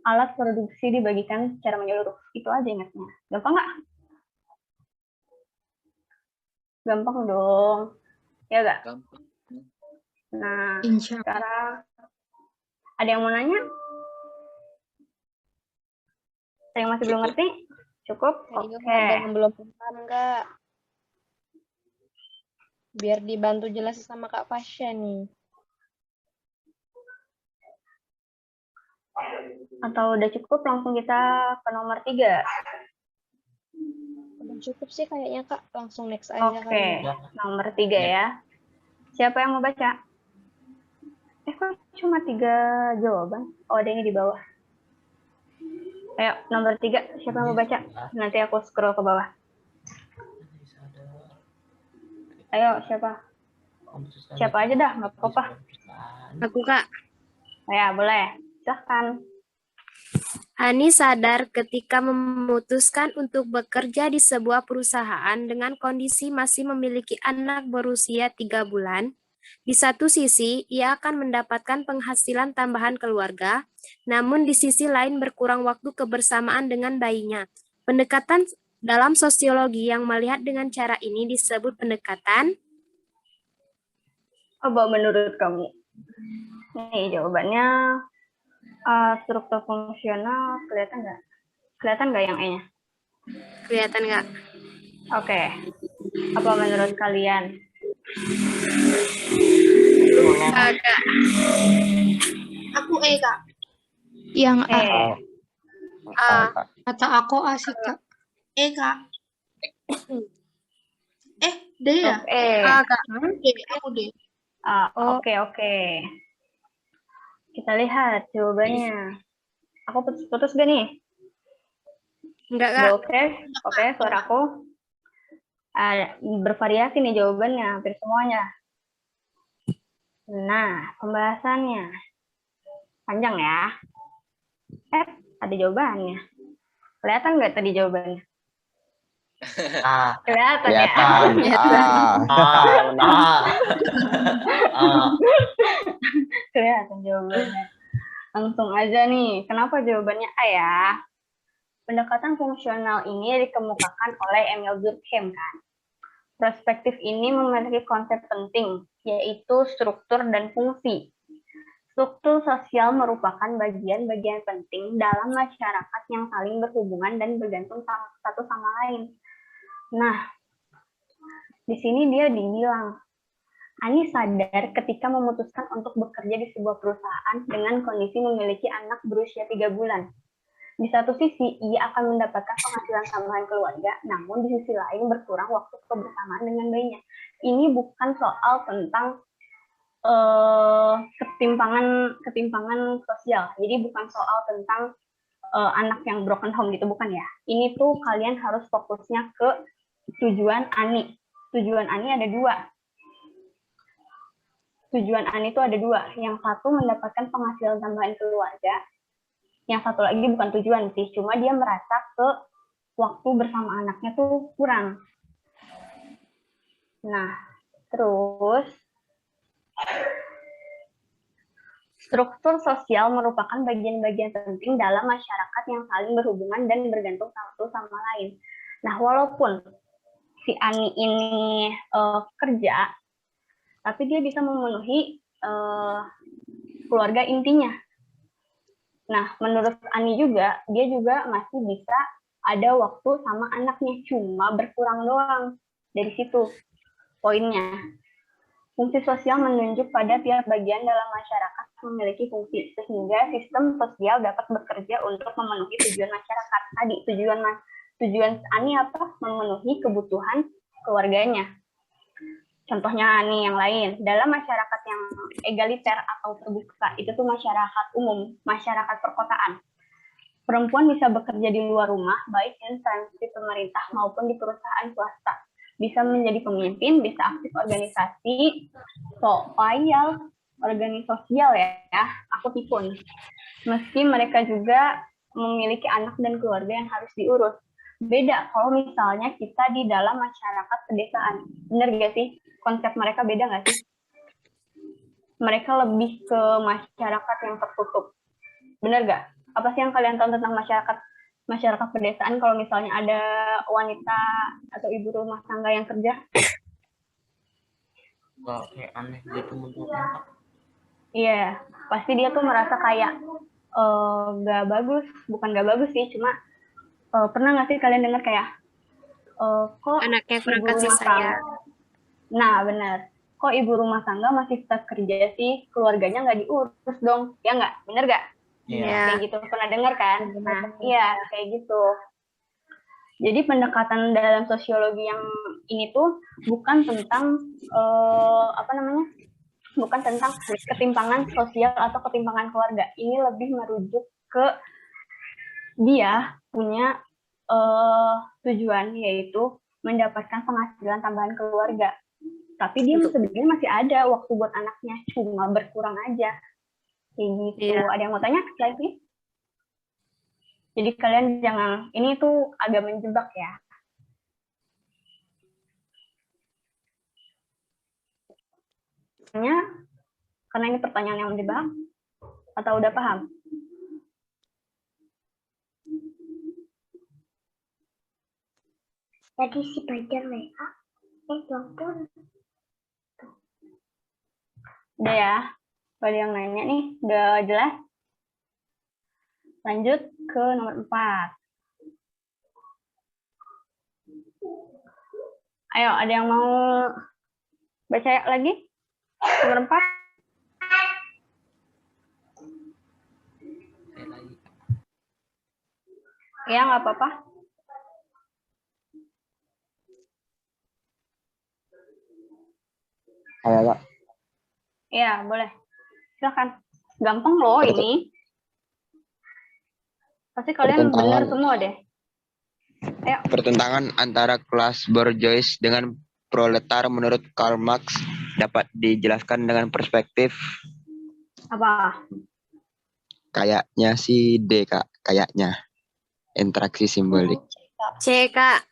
alat produksi dibagikan secara menyeluruh. Itu aja ingatnya. Gampang nggak? Gampang dong. Ya nggak? Gampang. Nah, Insya Allah. sekarang ada yang mau nanya? Ada yang masih belum ngerti? Cukup? Oke. Ada yang belum paham nggak? Biar dibantu jelasin sama Kak Fasya nih. Atau udah cukup langsung kita ke nomor 3? Udah cukup sih kayaknya Kak. Langsung next aja Oke, kali. nomor 3 ya. Siapa yang mau baca? Kok cuma 3 jawaban? Oh, ada ini di bawah. Ayo, nomor 3. Siapa yang mau baca? Nanti aku scroll ke bawah. Ayo, siapa? Siapa aja dah, nggak apa-apa. Aku, Kak. Ya, boleh. Silahkan. Hani sadar ketika memutuskan untuk bekerja di sebuah perusahaan dengan kondisi masih memiliki anak berusia 3 bulan. Di satu sisi, ia akan mendapatkan penghasilan tambahan keluarga, namun di sisi lain berkurang waktu kebersamaan dengan bayinya. Pendekatan dalam sosiologi yang melihat dengan cara ini disebut pendekatan. Apa menurut kamu? Nih jawabannya. Struktur fungsional kelihatan nggak? Kelihatan nggak yang E-nya? Kelihatan nggak? Oke. Apa menurut kalian? Agak. Aku E, Kak. Yang E. Kata aku A sih, Kak. E, Kak. D ya? E. A, Kak. D, aku D. Oke. Kita lihat jawabannya. Aku putus gak nih? Enggak, Kak. Oke, suaraku. Bervariasi nih jawabannya, hampir semuanya. Nah, pembahasannya. Panjang ya. Ada jawabannya. Kelihatan nggak tadi jawabannya? Kelihatan ya? Kelihatan jawabannya. Langsung aja nih, kenapa jawabannya A ya? Pendekatan fungsional ini dikemukakan oleh Emil Durkheim kan. Perspektif ini memiliki konsep penting, yaitu struktur dan fungsi. Struktur sosial merupakan bagian-bagian penting dalam masyarakat yang saling berhubungan dan bergantung satu sama lain. Nah, di sini dia dibilang, Ani sadar ketika memutuskan untuk bekerja di sebuah perusahaan dengan kondisi memiliki anak berusia 3 bulan. Di satu sisi, ia akan mendapatkan penghasilan tambahan keluarga, namun di sisi lain berkurang waktu kebersamaan dengan bayinya. Ini bukan soal tentang ketimpangan sosial. Jadi bukan soal tentang anak yang broken home gitu, bukan ya. Ini tuh kalian harus fokusnya ke tujuan Ani. Tujuan Ani ada 2. Tujuan Ani itu ada 2. Yang satu mendapatkan penghasilan tambahan keluarga. Yang satu lagi bukan tujuan sih, cuma dia merasa ke waktu bersama anaknya tuh kurang. Nah, terus struktur sosial merupakan bagian-bagian penting dalam masyarakat yang saling berhubungan dan bergantung satu sama lain. Nah, walaupun si Ani ini kerja, tapi dia bisa memenuhi keluarga intinya. Nah, menurut Ani juga, dia juga masih bisa ada waktu sama anaknya, cuma berkurang doang. Dari situ poinnya. Fungsi sosial menunjuk pada tiap bagian dalam masyarakat memiliki fungsi, sehingga sistem sosial dapat bekerja untuk memenuhi tujuan masyarakat. Tadi, tujuan Ani apa? Memenuhi kebutuhan keluarganya. Contohnya nih yang lain, dalam masyarakat yang egaliter atau terbuka, itu tuh masyarakat umum, masyarakat perkotaan. Perempuan bisa bekerja di luar rumah, baik instansi pemerintah maupun di perusahaan swasta. Bisa menjadi pemimpin, bisa aktif organisasi, sosial ya, aku tipun. Meski mereka juga memiliki anak dan keluarga yang harus diurus. beda kalau misalnya kita di dalam masyarakat pedesaan. Bener gak sih? Konsep mereka beda gak sih? Mereka lebih ke masyarakat yang tertutup. Bener gak? Apa sih yang kalian tahu tentang masyarakat pedesaan kalau misalnya ada wanita atau ibu rumah tangga yang kerja? Nggak kayak aneh gitu bentuknya, Kak. Iya, pasti dia tuh merasa kayak gak bagus. Bukan gak bagus sih, cuma pernah nggak sih kalian dengar kayak kok Anaknya kurang ibu kasih rumah sayang. tangga, nah benar, kok ibu rumah tangga masih tetap kerja sih, keluarganya nggak diurus dong, ya nggak, bener nggak? Iya. Kayak gitu, pernah dengar kan? Nah iya kayak gitu. Jadi pendekatan dalam sosiologi yang ini tuh bukan tentang bukan tentang ketimpangan sosial atau ketimpangan keluarga. Ini lebih merujuk ke dia punya tujuan, yaitu mendapatkan penghasilan tambahan keluarga. Tapi dia sebenarnya masih ada waktu buat anaknya, cuma berkurang aja. Kayak gitu. Ada yang mau tanya lagi? Jadi kalian jangan, ini tuh agak menjebak ya. Karena ini pertanyaan yang menjebak, atau udah paham? Tadi si Bajar WA, telepon. Udah ya, kalau yang nanya nih, udah jelas? Lanjut ke nomor 4. Ayo, ada yang mau baca lagi? Nomor 4. Ya, nggak apa-apa. Saya Kak. Iya, boleh. Silakan. Gampang loh ini. Pasti kalian benar semua deh. Ayo. Pertentangan antara kelas bourgeois dengan proletar menurut Karl Marx dapat dijelaskan dengan perspektif Apa? kayaknya sih D, Kak. Kayaknya. Interaksi simbolik. C, Kak.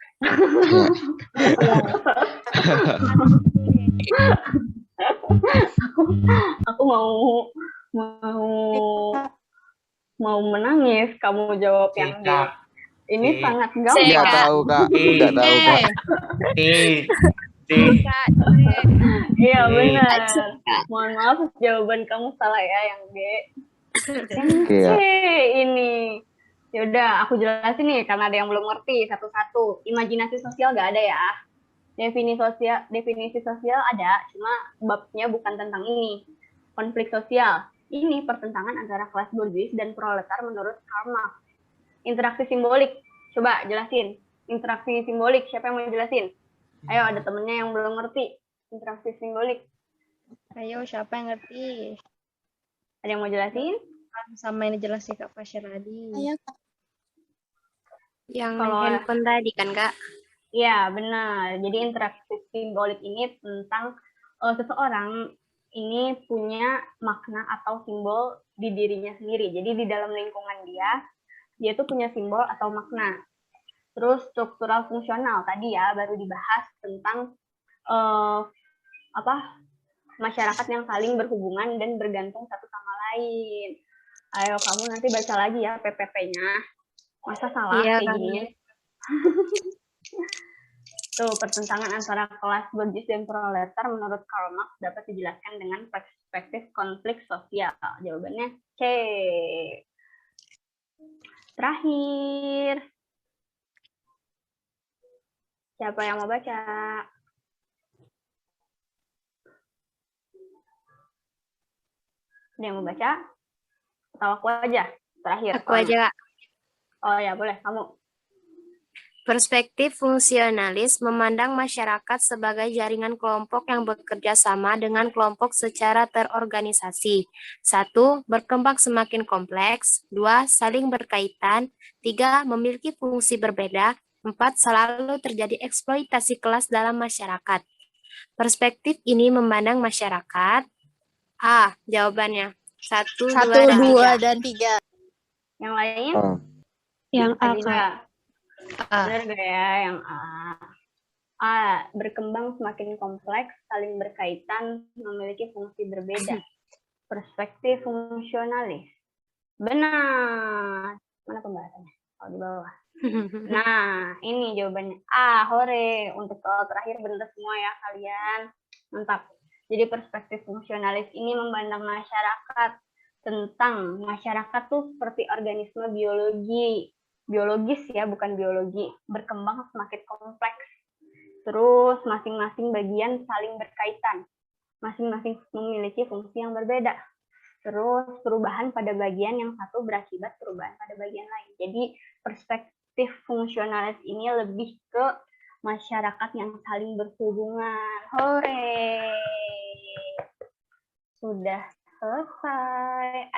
Aku mau menangis. Kamu jawab yang D. Ini sangat gampang. Nggak tahu, Kak. Nggak tahu, Kak. Iya, benar. Mohon maaf, jawaban kamu salah ya, yang D. Yang C ini. Yaudah, aku jelasin nih, karena ada yang belum ngerti satu-satu. Imajinasi sosial nggak ada ya. Definisi sosial ada, cuma babnya bukan tentang ini. Konflik sosial. Ini pertentangan antara kelas bourgeois dan proletar menurut Karl Marx. Interaksi simbolik. Coba jelasin. Interaksi simbolik, siapa yang mau jelasin? Ayo, ada temennya yang belum ngerti. Interaksi simbolik. Ayo, siapa yang ngerti? Ada yang mau jelasin? Sama yang dijelasin Kak Fasya tadi. Ayo, Kak. Yang Kalau handphone tadi kan, Kak? Iya, benar. Jadi interaksi simbolik ini tentang seseorang ini punya makna atau simbol di dirinya sendiri. Jadi di dalam lingkungan dia tuh punya simbol atau makna. Terus struktural fungsional tadi ya baru dibahas tentang masyarakat yang saling berhubungan dan bergantung satu sama lain. Ayo kamu nanti baca lagi ya PPP-nya. Masa salah kayak gini? Tuh, pertentangan antara kelas bourgeois dan proletar menurut Karl Marx dapat dijelaskan dengan perspektif konflik sosial. Jawabannya C. Terakhir. Siapa yang mau baca? Ada yang mau baca? Atau aku aja? Terakhir. Aku aja, Kak. Oh ya, boleh. Kamu. Perspektif fungsionalis memandang masyarakat sebagai jaringan kelompok yang bekerja sama dengan kelompok secara terorganisasi. 1. Berkembang semakin kompleks. 2. Saling berkaitan. 3. Memiliki fungsi berbeda. 4. Selalu terjadi eksploitasi kelas dalam masyarakat. Perspektif ini memandang masyarakat. A. Jawabannya. 1, 2, dan 3. Yang lainnya? Yang A, Kak. Benar gak ya yang A? A, berkembang semakin kompleks, saling berkaitan, memiliki fungsi berbeda. Perspektif fungsionalis. Benar. Mana pembahasannya? Oh, di bawah. Nah, ini jawabannya. A, hore. Untuk soal terakhir benar semua ya kalian. Mantap. Jadi perspektif fungsionalis ini memandang masyarakat tentang masyarakat tuh seperti organisme biologis ya, bukan biologi, berkembang semakin kompleks. Terus masing-masing bagian saling berkaitan. Masing-masing memiliki fungsi yang berbeda. Terus perubahan pada bagian yang satu berakibat perubahan pada bagian lain. Jadi perspektif fungsionalis ini lebih ke masyarakat yang saling berhubungan. Hore! Sudah selesai.